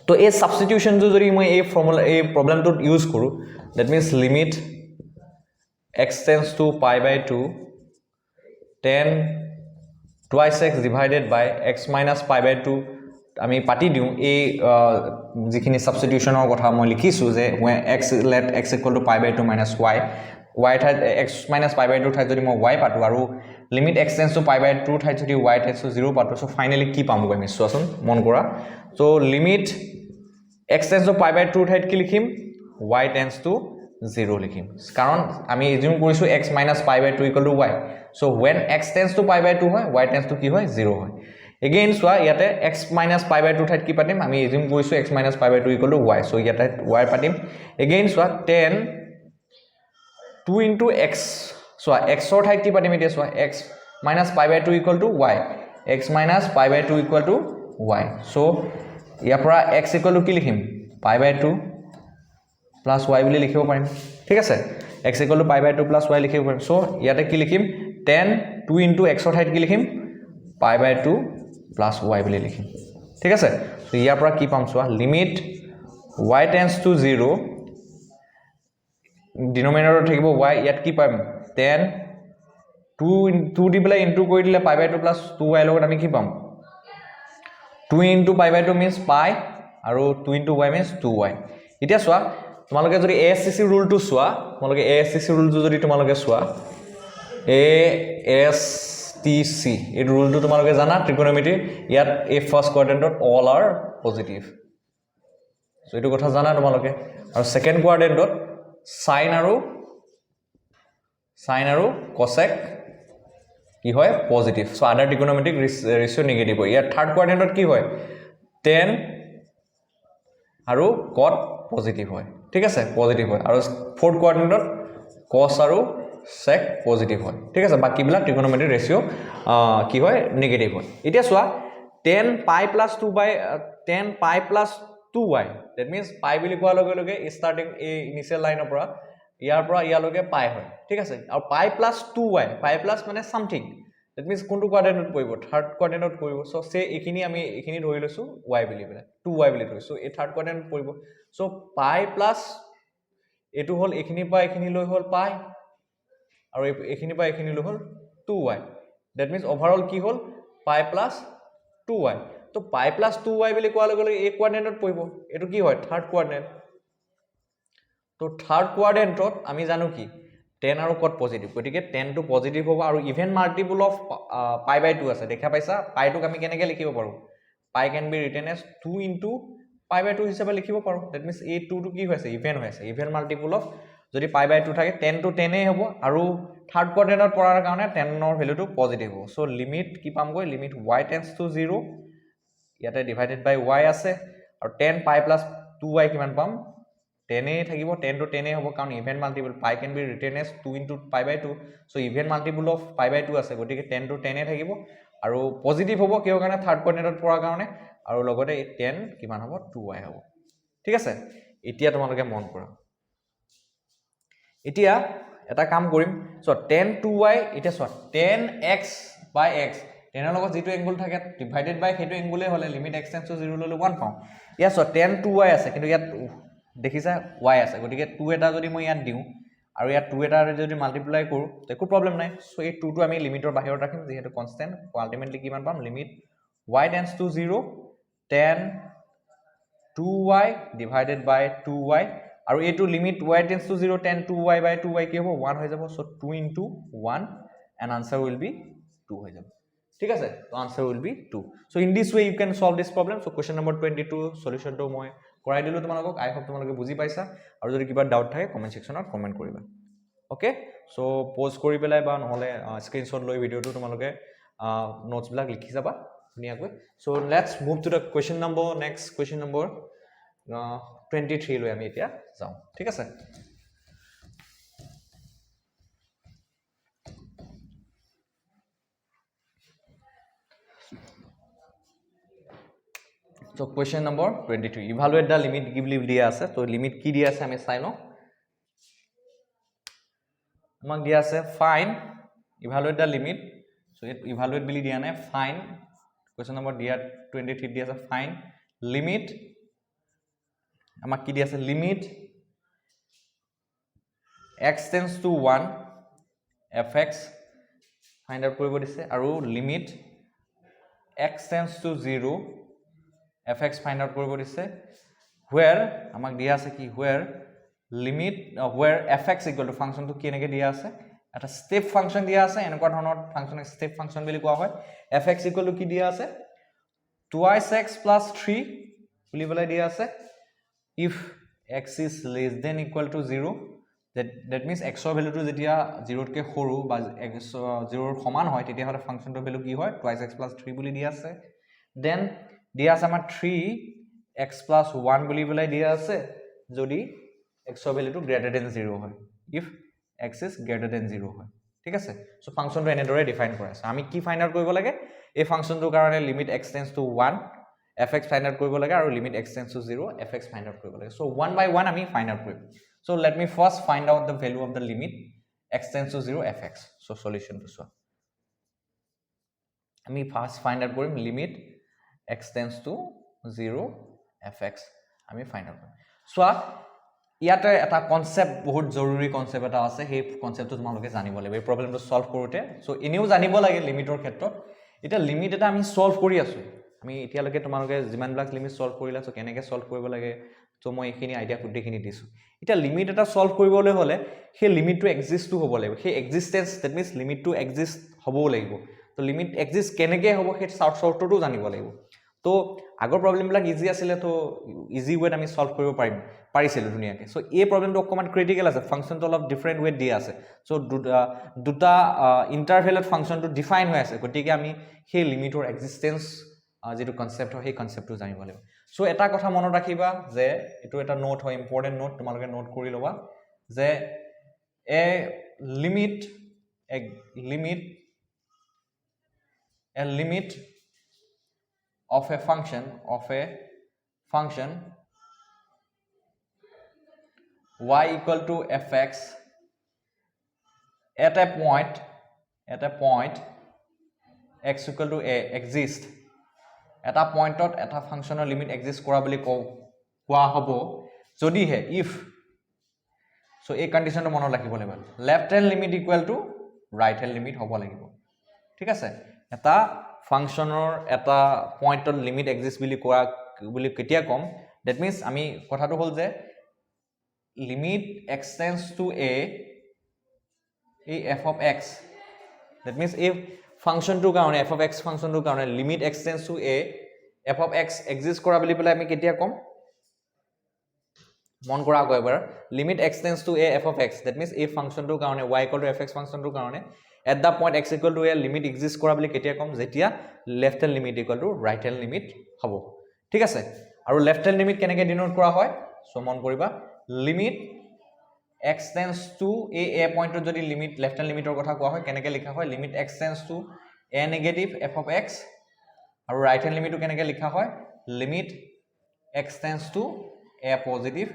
তো এই সাবস্টিটিউশন যদি মই এই ফৰ্মুলা এই প্ৰবলেমটো ইউজ কৰো that means limit x tends to pi by 2 10 twice x divided by x minus pi by 2 আমি পাতি দিও এই যিখিনি সাবস্টিটিউশনৰ কথা মই লিখিছো যে when x let x equal to pi by 2 minus y y ঠাইত x minus pi by 2 ঠাইত যদি মই y পাতো আৰু limit x tends to pi by 2 ঠাইত যদি y tends to 0 পাতো সো ফাইনালি কি পাম গৈ আমি চোৱাচোন মন কৰা so limit x tends to pi by 2 ঠাইত কি লিখিম y tends to 0 লিখিম কাৰণ আমি এজিউম কৰিছো x minus pi by 2 equal to y so when x tends to pi by 2 হয় y tends to কি হয় 0 হয় again so ইয়াতে x minus pi by 2 ঠাইত কি পাতিম আমি এজিউম কৰিছো x minus pi by 2 equal to y so ইয়াতে y পাতিম again so 10 2 into x so x ৰ ঠাইত কি পাতিম এতিয়া so x minus pi by 2 equal to y x minus pi by 2 equal to y so ইয়াৰ পৰা x equal to কি লিখিম pi by 2 plus y বুলি লিখিব পাৰিম ঠিক আছে x equal to pi by 2 plus y লিখিব পাৰিম সো ইয়াতে কি লিখিম tan 2 into x ৰ ঠাইত কি লিখিম pi by 2 plus y বুলি লিখিম ঠিক আছে সো ইয়াৰ পৰা কি পাম চোৱা লিমিট y tends to 0 ডিনোমিনেটৰ থাকিব y ইয়াত কি পাম tan 2 দি পেলাই ইনটু কৰি দিলে pi by 2 plus 2y লগত আমি কি পাম 2 into pi by 2 means pi আৰু 2 into y means 2y এতিয়া চোৱা তোমালোকে যদি ASCC rule টো চোৱা তোমালোকে ASCC rule টো যদি তোমালোকে চোৱা ASTC এই rule টো তোমালোকে জানা trigonometry ইয়াত a first quadrant all are positive so এটো কথা জানা তোমালোকে আৰু সেকেন্ড কোৱাড্ৰেন্টত sin আৰু cosec কি হয় পজিটিভ সো আদাৰ trigonometric ৰেশিও নেগেটিভ হয় ইয়াৰ থাৰ্ড কোৱাড্ৰেন্টত কি হয় tan আৰু cot পজিটিভ হয় ঠিক আছে পজিটিভ হয় আৰু ফোৰ্থ কোৱাড্ৰেন্টত cos আৰু sec পজিটিভ হয় ঠিক আছে বাকি বিলাক trigonometric ৰেশিও কি হয় নেগেটিভ হয় এতিয়া চোৱা tan pi plus 2y that means pi বুলি কোৱাৰ লগে লগে স্টাৰ্টিং এই ইনিশিয়াল লাইনৰ পৰা ইয়াৰ পৰা ইয়ালৈকে pi হয় ঠিক আছে আৰু pi plus 2y pi plus মানে something that means কোনটো কোৱাড্ৰেন্টত পৰিব থাৰ্ড কোৱাড্ৰেন্টত পৰিব সো সে এখিনি আমি এখিনি ধৰি লৈছো y বুলি পেলাই 2y বুলি ধৰিছো এই থাৰ্ড কোৱাড্ৰেন্টত পৰিব সো pi plus এটো হল এখিনি পা এখিনি লৈ হল pi আৰু এখিনি পা এখিনি লৈ হল 2y that means overall কি হল pi plus 2y তো pi plus 2y বুলি কোৱাৰ লগে লগে এই কোৱাড্ৰেন্টত পৰিব এটো কি হয় থাৰ্ড কোৱাড্ৰেন্ট তো থাৰ্ড কোৱাড্ৰেন্টত আমি জানো কি tan আৰু cot পজিটিভ গতিকে tan টো পজিটিভ হ'ব আৰু even multiple of pi by 2 আছে দেখা পাইছা pi টোক আমি কেনেকৈ লিখিব পাৰো pi can be written as 2 into pi by 2 হিচাপে লিখিব পাৰো that means এই 2 টো কি হৈছে ইভেন মাল্টিপল অফ যদি pi by 2 থাকে tan টো 10 এ হ'ব আৰু থাৰ্ড কোৱাড্ৰেন্টত পৰাৰ কাৰণে tan ৰ ভ্যালুটো পজিটিভ হ'ব সো লিমিট কি পামগৈ লিমিট y tends to 0 ইয়াতে ডিভাইডেড বাই y আছে আৰু tan pi plus 2y কিমান পাম 10 এ থাকিব 10 to 10 এ হ'ব কাৰণ even multiple pi can be written as 2 into pi by 2 so even multiple of pi by 2 আছে গতিকে 10 to 10 এ থাকিব আৰু পজিটিভ হ'ব কিয় কাৰণে থাৰ্ড কোৱাড্ৰেন্টত পৰাৰ কাৰণে আৰু লগতে 10 কিমান হ'ব 2y হ'ব ঠিক আছে এতিয়া তোমালোকে মন কৰা এতিয়া এটা কাম কৰিম সো tan 2y এতিয়া সো 10x by x 10 ৰ লগত যেটো এংগল থাকে ডিভাইডেড বাই হেটো এংগলে হলে লিমিট x টেন্ডস টু 0 ললে 1 পাম ইয়া সো tan 2y আছে কিন্তু ইয়াত দেখিছা y আছে গতিকে 2 এটা যদি মই ইয়াত দিও আৰু ইয়াত 2 এটা যদি মাল্টিপ্লাই কৰো তো একো প্ৰবলেম নাই সো এই 2 টো আমি লিমিটৰ বাহিৰত ৰাখিম যেহেতু কনস্ট্যান্ট আলটিমেটলি কিমান পাম limit y tends to 0 tan 2y divided by 2y আৰু এটো limit y tends to 0 tan 2y by 2y কি হ'ব 1 হৈ যাব so 2 into 1 and answer will be 2 হৈ যাব ঠিক আছে তো answer will be 2 so in this way you can solve this problem so question number 22 solution to মই কৰাই দিলো তোমালোকক আই হোপ তোমালোকে বুজি পাইছা আৰু যদি কিবা ডাউট থাকে কমেন্ট সেকশনত কমেন্ট কৰিবা ওকে সো পোস্ট কৰি পেলাই বা নহলে স্ক্ৰিনশ্বট লৈ ভিডিওটো তোমালোকে নোটস বিলাক লিখি যাবা ধুনিয়াকৈ so let's move to the question number next question number 23 লৈ আমি এতিয়া যাও ঠিক আছে So question number 22 evaluate the limit give দিয়া আছে তো লিমিট কি দিয়া আছে আমি চাই লও আমাক দিয়া আছে find evaluate the limit so evaluate বুলি দিয়া নাই find question number দিয়া 23 দিয়া আছে find limit আমাক কি দিয়া আছে limit x tends to 1 fx find out কৰিব দিছে আৰু limit x tends to 0 fx find out কৰিব দিছে where আমাক দিয়া আছে কি where limit where fx equal to function to কি এনেকে দিয়া আছে এটা স্টেপ ফাংশন দিয়া আছে এনেকুৱা ধৰণৰ ফাংশনক স্টেপ ফাংশন বুলি কোৱা হয় fx equal to কি দিয়া আছে 2x plus 3 বুলি বলাই দিয়া আছে if x is less than equal to 0 that means x ৰ ভ্যালুটো যেতিয়া 0 তকৈ সৰু বা 0 ৰ সমান হয় তেতিয়া হলে ফাংশনটোৰ ভ্যালু কি হয় 2x plus 3 বুলি দিয়া আছে then দিয়া আছে আমাৰ 3x plus 1 বুলি বলাই দিয়া আছে যদি x ৰ ভ্যালুটো গ্ৰেটাৰ দেন 0 হয় if x is greater than 0 হয় ঠিক আছে সো ফাংশনটো এনেদৰে ডিফাইন কৰা আছে আমি কি ফাইন্ড আউট কৰিব লাগে এই ফাংশনটোৰ কাৰণে limit x tends to 1 fx find out কৰিব লাগে আৰু limit x tends to 0 fx find out কৰিব লাগে সো 1 by 1 আমি ফাইন্ড আউট কৰিম So let me first find out the value of the limit x tends to 0 fx. So solution to so আমি first find out কৰিম limit x tends to 0 fx আমি find out কৰিম সোয়া ইয়াতে এটা concept বহুত জৰুৰী concept এটা আছে সেই কনসেপ্টটো তোমালোকে জানিব লাগিব এই প্ৰবলেমটো সলভ কৰোতে সো এনেও জানিব লাগে লিমিটৰ ক্ষেত্ৰত এটা লিমিট এটা আমি সলভ কৰি আছো আমি এতিয়ালৈকে তোমালোকে যিমান ব্লক লিমিট সলভ কৰিলা সো কেনেকৈ সলভ কৰিব লাগে তো মই এইখিনি আইডিয়া কুটিখিনি দিছো এটা লিমিট এটা সলভ কৰিবলৈ হলে সেই লিমিটটো এক্সিস্ট হ'ব লাগিব সেই এক্সিস্টেন্স দ্যাট মিন্স লিমিটটো এক্সিস্ট হ'বও লাগিব তো লিমিট এক্সিস্ট কেনেকৈ হ'ব সেই শৰ্টটো জানিব লাগিব তো আগৰ প্ৰবলেমবিলাক ইজি আছিল তো ইজি ওয়েত আমি সলভ কৰিব পাৰিছিল দুনিয়াকে সো এই প্ৰবলেমটো অকমান ক্ৰিটিকেল আছে ফাংচনটো অলপ ডিফাৰেন্ট ওয়েত দিয়া আছে সো দুটা ইন্টাৰভেলত ফাংচনটো ডিফাইন হৈ আছে গতিকে আমি সেই লিমিটৰ এক্সিস্টেন্স যেটো কনসেপ্ট হয় সেই কনসেপ্টটো জানিব লাগিব সো এটা কথা মনত ৰাখিবা যে এটো এটা নোট হয় ইম্পৰ্টেন্ট নোট তোমালোকে নোট কৰি লবা যে a limit of a function y equal to fx at a point x equal to a exist এটা পয়েন্টত এটা ফাংশনৰ লিমিট এক্সিস্ট কৰা বুলি কোৱা হ'ব যদি হে if সো এই কন্ডিশনটো মনত ৰাখিব লাগিব left hand limit equal to right hand limit হ'ব লাগিব ঠিক আছে এটা ফাংশনৰ এটা পয়েন্টত লিমিট এক্সিস্ট বুলি কেতিয়া কম দ্যাট মিন্স আমি কথাটো হল যে limit x tends to a f of x that means if function to কাৰণে f of x function to কাৰণে limit x tends to a f of x exist কৰা বুলি পেলাই আমি কেতিয়া কম মন কৰা আকৌ এবাৰ limit x tends to a f of x that means if function to কাৰণে y equal to fx function to কাৰণে at the point x equal to a limit exist কৰা বুলি কেতিয়া কম যেতিয়া left hand limit equal to right hand limit হ'ব ঠিক আছে আৰু left hand limit কেনেকৈ ডিনোট কৰা হয় সো মন কৰিবা limit x tends to a পয়েন্টত যদি লিমিট লেফট হ্যান্ড লিমিটৰ কথা কোৱা হয় কেনেকৈ লিখা হয় limit x tends to a negative f of x আৰু ৰাইট হ্যান্ড লিমিটটো কেনেকৈ লিখা হয় limit x tends to a positive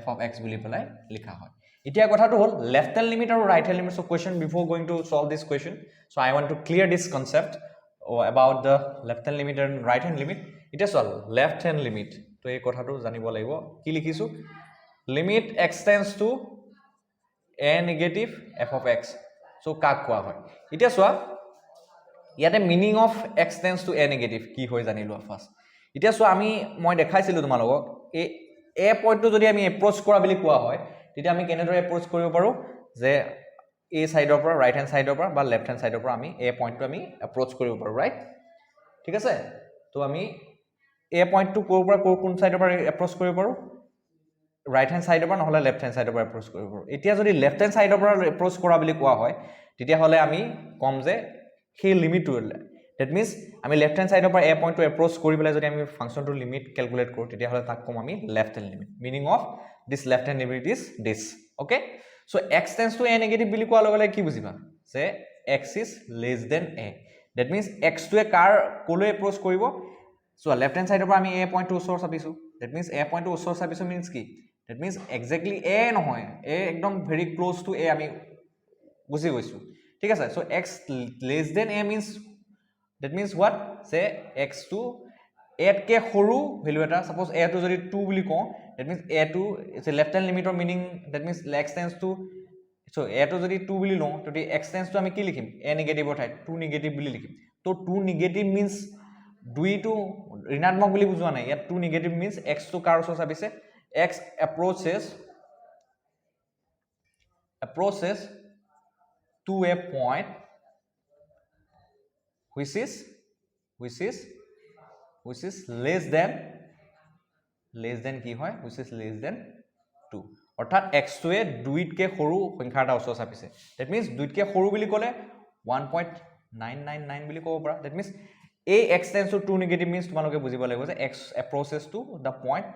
f of x বুলি পেলাই লিখা হয় এতিয়া কথাটো হল লেফট হ্যান্ড লিমিট আৰু right hand limit so question বিফোৰ going to solve this question so I want to clear this concept about the left hand limit and right hand limit এটা সল left hand limit তো এই কথাটো জানিব লাগিব কি লিখিছো limit x tends to a negative f of x so কাক কোৱা হয় এতিয়া সোয়া ইয়াতে meaning of x tends to a negative কি হয় জানিলো ফার্স্ট এতিয়া সোয়া আমি মই দেখাইছিলো তোমালোকক এই a পয়েন্টটো যদি আমি এপ্ৰোচ কৰা বুলি কোৱা হয় তেতিয়া আমি কেনেদৰে এপ্ৰোচ কৰিব পাৰো যে a সাইডৰ পৰা ৰাইট হ্যান্ড সাইডৰ পৰা বা লেফট হ্যান্ড সাইডৰ পৰা আমি a পয়েন্টটো আমি এপ্ৰোচ কৰিব পাৰো ৰাইট ঠিক আছে তো আমি a পয়েন্টটো কোৰ পৰা কোন সাইডৰ পৰা এপ্ৰোচ কৰিব পাৰো right hand side পৰা নহলে left hand side পৰা এপ্ৰোচ কৰিব পাৰো এতিয়া যদি left hand side পৰা এপ্ৰোচ কৰা বুলি কোৱা হয় তেতিয়া হলে আমি কম যে সেই লিমিটটো that means আমি left hand side পৰা a point to approach কৰি পেলাই যদি আমি ফাংশনটো লিমিট ক্যালকুলেট কৰো তেতিয়া হলে তাক কম আমি left hand limit meaning of this left hand limit is this okay so x tends to a negative বুলি কোৱা লগে লগে কি বুজিবা যে x is less than a that means x to a car কোলৈ approach কৰিব so left hand side পৰা আমি a point to ওচৰ চাপিছো that means a point to ওচৰ চাপিছো means কি that means exactly a নহয় a একদম very close to a আমি বুজি গৈছো ঠিক আছে so x less than a means that means what say x to a কে সৰু ভ্যালু এটা suppose a to যদি 2 বুলি কও that means a to is a left hand limit or meaning that means x tends to so a to যদি 2 বুলি লও তো x tends to আমি কি লিখিম a নেগেটিভ অথাই 2 নেগেটিভ বুলি লিখিম তো 2 নেগেটিভ means 2 to ঋণাত্মক বুলি বুজোৱা নাই ইয়াত 2 নেগেটিভ means x to কাৰ ওচৰ চাপিছে x approaches to a point which is less than কি হয় which is less than 2 অৰ্থাৎ x to a 2 কে সৰু সংখ্যা এটা ওচৰ চাপিছে that means 2 কে সৰু বুলি ক'লে 1.999 বুলি ক'ব পাৰা that means a x tends to 2 negative means তোমালোকে বুজিব লাগিব যে x approaches to the point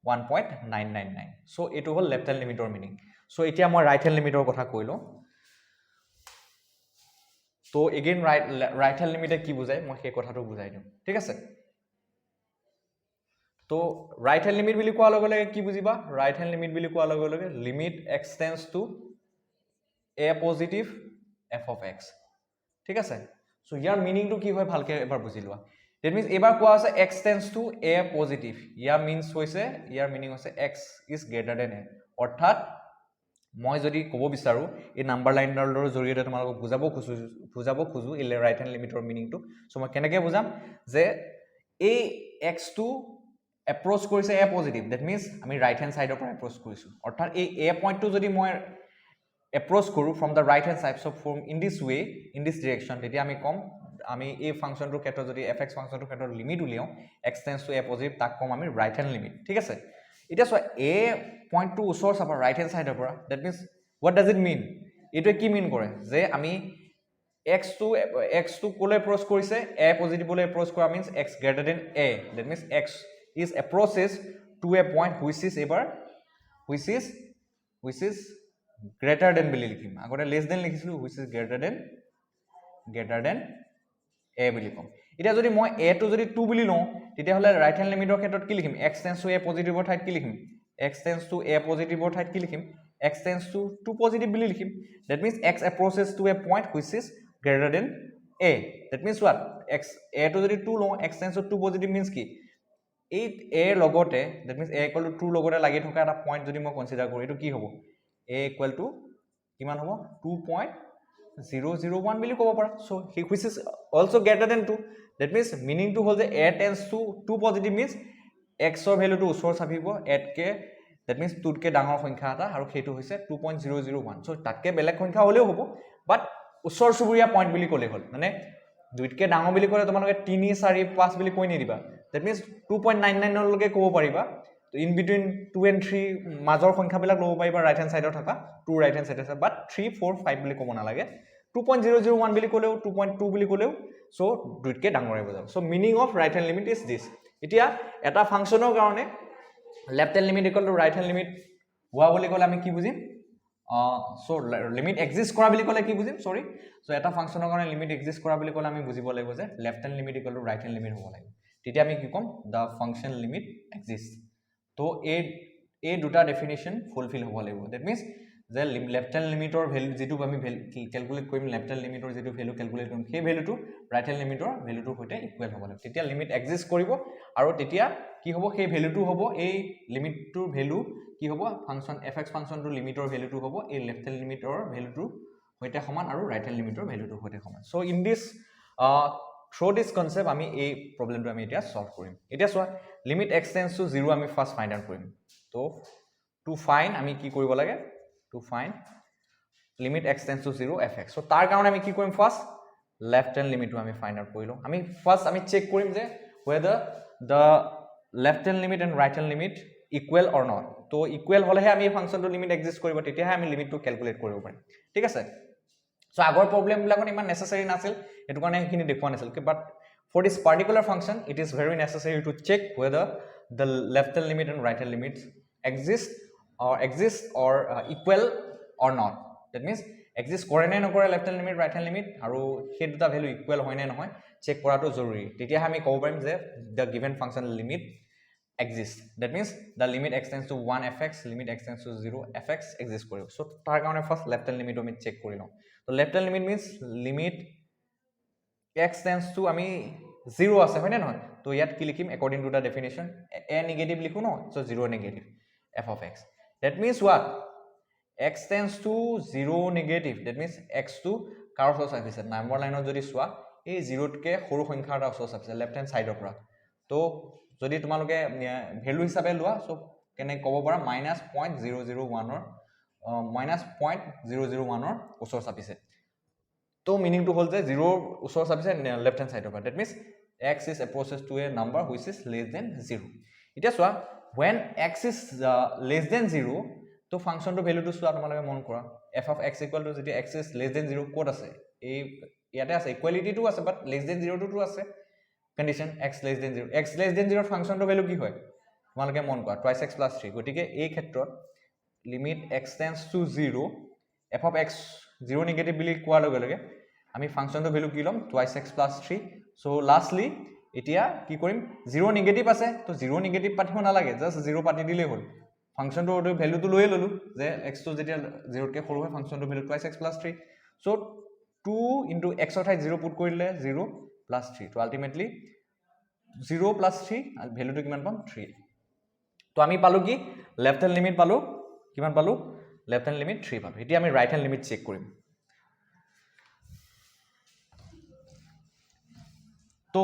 1.999 so এটো হল লেফট হ্যান্ড লিমিটৰ মিনিং so এতিয়া মই ৰাইট হ্যান্ড লিমিটৰ কথা কইলো তো এগেইন ৰাইট হ্যান্ড লিমিটে কি বুজায় মই সেই কথাটো বুজাই দিম ঠিক আছে তো ৰাইট হেণ্ড লিমিট বুলি কোৱাৰ লগে লগে কি বুজিবা ৰাইট হেণ্ড লিমিট বুলি কোৱাৰ লগে লগে limit x tends to a positive f of x ঠিক আছে সো ইয়াৰ মিনিংটো কি হয় ভালকে এবাৰ বুজি লোৱা দ্যাট মিন্স এবাৰ কোৱা আছে x tends to a positive year means হৈছে ইয়াৰ মিনিং হৈছে এক্স ইজ গ্ৰেটাৰ দেন এ অৰ্থাৎ মই যদি ক'ব বিচাৰো এই নাম্বাৰ লাইনডালৰ জৰিয়তে তোমালোকক বুজাব খোজো এই ৰাইট হেণ্ড লিমিটৰ মিনিংটো সো মই কেনেকৈ বুজাম যে এই এক্স টো এপ্ৰোচ কৰিছে এ পজিটিভ দ্যাট মিন্স আমি ৰাইট হেণ্ড সাইডৰ পৰা এপ্ৰোচ কৰিছো অৰ্থাৎ এই এ পইণ্টটো যদি মই এপ্ৰোচ কৰো from the right hand side so from in this way in this direction তেতিয়া আমি কম আমি এই ফাংচনটোৰ ক্ষেত্ৰত যদি এফ এক্স ফাংচনটোৰ ক্ষেত্ৰত লিমিট উলিয়াও x tends to a positive তাক কম আমি ৰাইট হেণ্ড লিমিট ঠিক আছে এতিয়া চোৱা এ পইণ্টটো ওচৰ চাবা ৰাইট হেণ্ড সাইডৰ পৰা that means what does it mean এইটোৱে কি মিন কৰে যে আমি এক্স টো কোলে এপ্ৰোচ কৰিছে এ পজিটিভলৈ এপ্ৰোচ কৰা means x greater than A that means x is approaches to a point which is greater than বুলি লিখিম আগতে less than লিখিছিলো which is greater than a বুলি কম এতিয়া যদি মই a টো যদি 2 বুলি লওঁ তেতিয়া হলে ৰাইট হেণ্ড লিমিটৰ ক্ষেত্ৰত কি লিখিম x tends to a পজিটিভৰ ঠাইত কি লিখিম x tends to a পজিটিভৰ ঠাইত কি লিখিম x tends to 2 পজিটিভ বুলি লিখিম that means x approaches to a point which is greater than a that means what x a টো যদি 2 লওঁ x tends to 2 positive means কি এই a লগতে that means a equal to 2 লগতে লাগি থকা এটা পইণ্ট যদি মই কনসিডাৰ কৰো এটো কি হ'ব a ইকুয়াল টু কিমান হ'ব 2.001 বুলি ক'ব পাৰা so which is also greater than 2 that means meaning to হল যে a tends to 2 positive means x ৰ ভ্যালুটো ওচৰ চাপিব এতকে that means 2 তকে ডাঙৰ সংখ্যা এটা আৰু সেইটো হৈছে 2.001 সো তাতকে বেলেগ সংখ্যা হলেও হ'ব বাট ওচৰ চুবুৰীয়া পইণ্ট বুলি ক'লে হ'ল মানে 2 তকে ডাঙৰ বুলি ক'লে তোমালোকে 3 4 5 বুলি কৈ নিদিবা that means 2.99 লকে ক'ব পাৰিবা তো ইন বিটুইন 2 and 3 মাজৰ সংখ্যাবিলাক ল'ব পাৰিবা ৰাইট হেণ্ড সাইডত থকা 2 ৰাইট হেণ্ড সাইড আছে বাট 3 4 5 বুলি ক'ব নালাগে 2.001 বুলি ক'লেও 2.2 বুলি ক'লেও সো দুইতকে ডাঙৰ হৈ যাব so meaning of right hand limit is this এতিয়া এটা ফাংচনৰ কাৰণে left hand limit equal to right hand limit হোৱা বুলি ক'লে আমি কি বুজিম সো লিমিট এক্সিষ্ট কৰা বুলি ক'লে কি বুজিম সৰি সো এটা ফাংচনৰ কাৰণে লিমিট এক্সিষ্ট কৰা বুলি ক'লে আমি বুজিব লাগিব যে left hand limit equal to right hand limit হ'ব লাগিব তেতিয়া আমি কি কম দা ফাংশন লিমিট এক্সিষ্ট তো এই দুটা ডেফিনিশন ফুলফিল হ'ব লাগিব দ্যাট মিন্স যে লেফট হেণ্ড লিমিটৰ ভ্যালু যেটো আমি ক্যালকুলেট কৰিম লেফট হেণ্ড লিমিটৰ যেটো ভ্যালু ক্যালকুলেট কৰিম সেই ভ্যালুটো ৰাইট হেণ্ড লিমিটৰ ভ্যালুটোৰ সৈতে ইকুৱেল হ'ব লাগিব তেতিয়া লিমিট এক্সিষ্ট কৰিব আৰু তেতিয়া কি হ'ব সেই ভ্যালুটো হ'ব এই লিমিটটোৰ ভ্যালু কি হ'ব ফাংশন fx ফাংশনটোৰ লিমিটৰ ভ্যালুটো হ'ব এই লেফট হেণ্ড লিমিটৰ ভ্যালুটোৰ সৈতে সমান আৰু ৰাইট হেণ্ড লিমিটৰ ভ্যালুটোৰ সৈতে সমান so in this through this concept আমি এই প্ৰবলেমটো আমি এতিয়া সলভ কৰিম এতিয়া চোৱা লিমিট x tends to 0 আমি ফাৰ্স্ট ফাইন্ড আউট কৰিম তো টু ফাইন্ড আমি কি কৰিব লাগে to find limit x tends to 0 fx so তাৰ কাৰণে আমি কি কৰিম ফাৰ্স্ট লেফট হেণ্ড লিমিটটো আমি ফাইন্ড আউট কৰিলো আমি ফাৰ্স্ট আমি চেক কৰিম যে whether the left hand limit and right hand limit equal or not তো ইকুৱেল হলেহে আমি ফাংচনটো লিমিট এক্সিষ্ট কৰিব তেতিয়াহে আমি লিমিটটো ক্যালকুলেট কৰিব পাৰিম ঠিক আছে So আগৰ প্ৰবলেম বিলাকত ইমান নেসেসাৰি নাছিল এটো কাৰণে এখিনি দেখুৱা নাছিল but for this particular function it is very necessary to check whether the left hand limit and right hand limits exist or equal or not that means exist কৰে নে নকৰে left hand limit right hand limit আৰু সেই দুটা value equal হয় নে নহয় check কৰাটো জৰুৰী তেতিয়া আমি ক'ব পাৰিম যে the given function limit exist that means the limit x tends to 1 fx limit x tends to 0 fx exist কৰিব so তাৰ কাৰণে ফাৰ্স্ট লেফট হেণ্ড লিমিট আমি চেক কৰি লওঁ তো left hand limit means limit x tends to আমি 0 আছে হয় নে নহয় তো ইয়াত কি লিখিম according to the definition a negative লিখো ন so 0 negative f of x that means what x tends to 0 negative that means x to কাৰ ওচৰ চাপিছে নম্বৰ লাইনত যদি চোৱা এই 0 তকে সৰু সংখ্যা এটা ওচৰ চাপিছে লেফট হেণ্ড সাইডৰ পৰা তো যদি তোমালোকে ভ্যালু হিচাপে লোৱা সো কেনে ক'ব পাৰা -0.001 ৰ -0.001 ৰ ওচৰ চাপিছে তো মিনিং টু হল যে 0 ওচৰ চাপিছে লেফট হেণ্ড সাইডৰ পৰা that means x is approaches to a number which is less than 0 এতিয়া চোৱা when x is less than 0 তো ফাংশনটো ভ্যালুটো চোৱা তোমালোকে মন কৰা f of x equal to যদি x is less than 0 code আছে এই ইয়াতে আছে ইকুয়ালিটি টু আছে বাট less than 0 টু আছে condition x less than 0 x less than 0 ফাংশনটো value কি হয় তোমালোকে মন কৰা twice x plus 3 গটিকে এই ক্ষেত্ৰত limit x tends to 0 f of x 0 negative বুলি কোৱাৰ লগে লগে আমি ফাংশনটো ভ্যালু কি লম twice x plus 3 so lastly এতিয়া কি কৰিম 0 নিগেটিভ আছে তো 0 নিগেটিভ পাতিব নালাগে জাস্ট 0 পাতি দিলেই হ'ল ফাংচনটোৰ ভ্যালুটো লৈয়ে ললো যে x টো যেতিয়া 0 কে সৰু হয় ফাংচনটোৰ value twice x plus 3 so 2 into x অৰ ঠাইত 0 পুট কৰিলে 0 plus 3 তো আলটিমেটলি 0 plus 3 আৰু ভ্যালুটো কিমান পাম 3 তো আমি পালো কি লেফট হ্যান্ড লিমিট পালো কিমান পালো লেফট হ্যান্ড লিমিট 3 পালো এতিয়া আমি রাইট হ্যান্ড লিমিট চেক কৰিম তো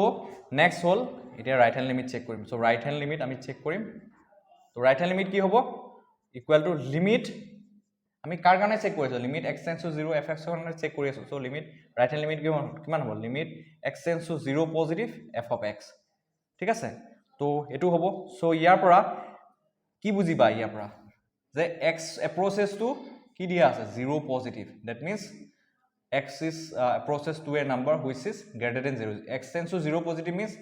নেক্সট হল এতিয়া ৰাইট হ্যান্ড লিমিট চেক কৰিম সো ৰাইট হ্যান্ড লিমিট আমি চেক কৰিম তো ৰাইট হ্যান্ড লিমিট কি হ'ব ইকুয়াল টু লিমিট আমি কাৰ কাৰণে চেক কৰিছো limit x tends to 0 fx কাৰণে চেক কৰি আছো so limit right hand limit কিমান হ'ব limit x tends to 0 positive f of x ঠিক আছে তো এটো হ'ব সো ইয়াৰ পৰা কি বুজিবা ইয়াৰ পৰা যে x approaches to কি দিয়া আছে 0 positive that means x is approaches to a number which is greater than 0 x tends to 0 positive means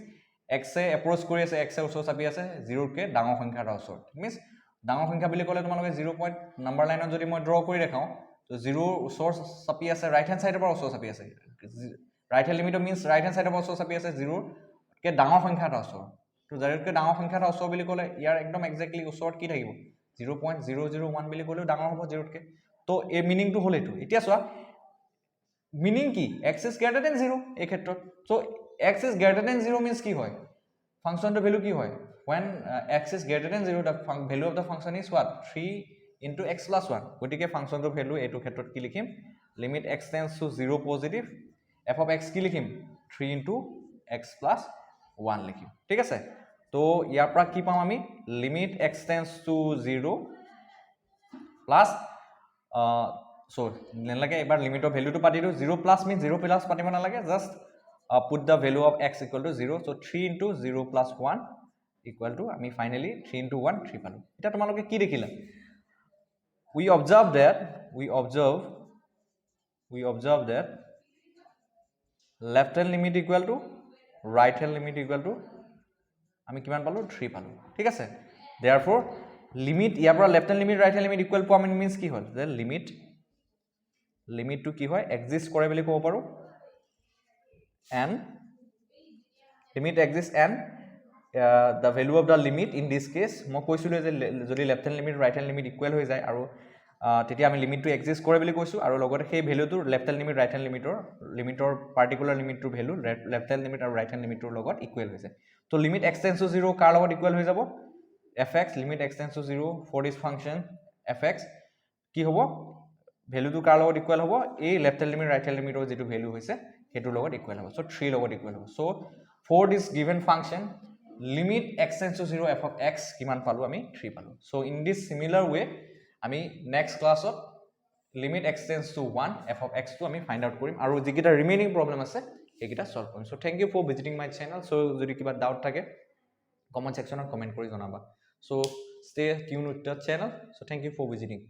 x A approach কৰি আছে x এৰ ওচৰ চাপি আছে 0 কে ডাঙৰ সংখ্যাৰ ওচৰ means ডাঙৰ সংখ্যা বুলি ক'লে তোমালোকে 0 পইণ্ট নাম্বাৰ লাইনত যদি মই ড্ৰ কৰি দেখাও তো 0 ওচৰ চাপি আছে ৰাইট হ্যান্ড সাইডৰ পৰা ওচৰ চাপি আছে right hand limit means right hand সাইডৰ পৰা ওচৰ চাপি আছে 0 কে ডাঙৰ সংখ্যাৰ ওচৰ তো 0 কে ডাঙৰ সংখ্যাৰ ওচৰ বুলি ক'লে ইয়াৰ একদম এক্স্যাক্টলি ওচৰত কি থাকিব 0.001 বুলি ক'লেও ডাঙৰ হ'ব 0 কে তো এই মিনিংটো হ'ল এটো এতিয়া চোৱা মিনিং কি x is greater than 0 এই ক্ষেত্ৰত so x is greater than 0 means কি হয় ফাংশনটোৰ ভ্যালু কি হয় when x is greater than 0 the value of the function is what 3 into x plus 1 গতিকে ফাংশনটোৰ ভ্যালু এটো ক্ষেত্ৰত কি লিখিম limit x tends to 0 positive f of x কি লিখিম 3 into x plus 1 লিখিম ঠিক আছে তো ইয়াৰ পৰা কি পাম আমি limit x tends to 0 plus so নালাগে এবাৰ লিমিটৰ ভ্যালুটো পাতি দিও 0 plus means 0 plus পাতিব নালাগে just put the value of x equal to 0 so 3 into 0 plus 1 equal to আমি finally 3 into 1 3 পালো এটা তোমালোকে কি দেখিলা we observe that left hand limit equal to right hand limit equal to আমি কিমান পালো 3 পালো ঠিক আছে therefore limit ইয়াৰ পৰা left hand limit right hand limit equal to আমি means কি হ'ল যে limit to কি হয় exist কৰে বুলি ক'ব পাৰো and limit exists and the value of the limit in this case মই কৈছিলো যে যদি left hand limit right hand limit equal হৈ যায় আৰু তেতিয়া আমি লিমিটটো এক্সিষ্ট কৰে বুলি কৈছো আৰু লগতে সেই ভ্যালুটো left hand limit right hand লিমিটৰ পাৰ্টিকুলাৰ লিমিটৰ ভ্যালু লেফট হ্যান্ড লিমিট আৰু ৰাইট হ্যান্ড লিমিটৰ লগত ইকুৱেল হৈ যায় তো লিমিট x টেন্ডস টু 0 কাৰ লগত ইকুৱেল হৈ যাব fx limit x tends to 0 for this function fx কি হ'ব ভ্যালুটো কাৰ লগত ইকুৱেল হ'ব এই left hand limit right hand লিমিটৰ যেটো ভ্যালু হৈছে হেতুৰ লগত ইকুৱেল হ'ব সো 3 লগত ইকুৱেল হ'ব so for this given function limit x tends to 0 f of x কিমান পালো আমি 3 পালো so in this similar way আমি next classত limit x tends to 1 f of x to আমি find out কৰিম আৰু যিকিটা ৰিমেইনিং প্ৰবলেম আছে এইকিটা সলভ কৰিম so thank you for visiting my channel so যদি কিবা ডাউট থাকে কমেন্ট সেকশনত কমেন্ট কৰি জনাবা so stay tuned with the channel so thank you for visiting